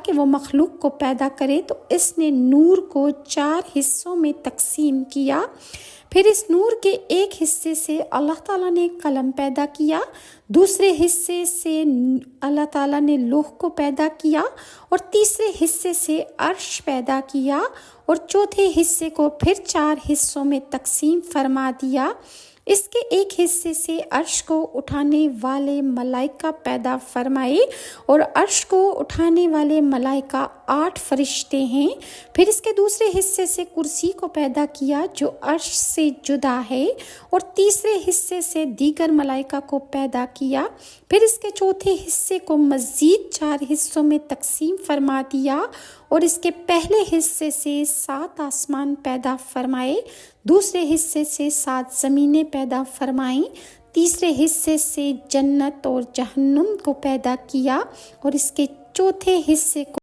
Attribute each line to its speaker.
Speaker 1: کہ وہ مخلوق کو پیدا کرے تو اس نے نور کو 4 حصوں میں تقسیم کیا۔ پھر اس نور کے ایک حصے سے اللہ تعالیٰ نے قلم پیدا کیا، دوسرے حصے سے اللہ تعالیٰ نے لوح کو پیدا کیا، اور تیسرے حصے سے عرش پیدا کیا، اور چوتھے حصے کو پھر 4 حصوں میں تقسیم فرما دیا۔ اس کے ایک حصے سے عرش کو اٹھانے والے ملائکہ پیدا فرمائے، اور عرش کو اٹھانے والے ملائکہ 8 فرشتے ہیں۔ پھر اس کے دوسرے حصے سے کرسی کو پیدا کیا جو عرش سے جدا ہے، اور تیسرے حصے سے دیگر ملائکہ کو پیدا کیا۔ پھر اس کے چوتھے حصے کو مزید 4 حصوں میں تقسیم فرما دیا، اور اس کے پہلے حصے سے 7 آسمان پیدا فرمائے، دوسرے حصے سے 7 زمینیں پیدا فرمائیں، تیسرے حصے سے جنت اور جہنم کو پیدا کیا، اور اس کے چوتھے حصے کو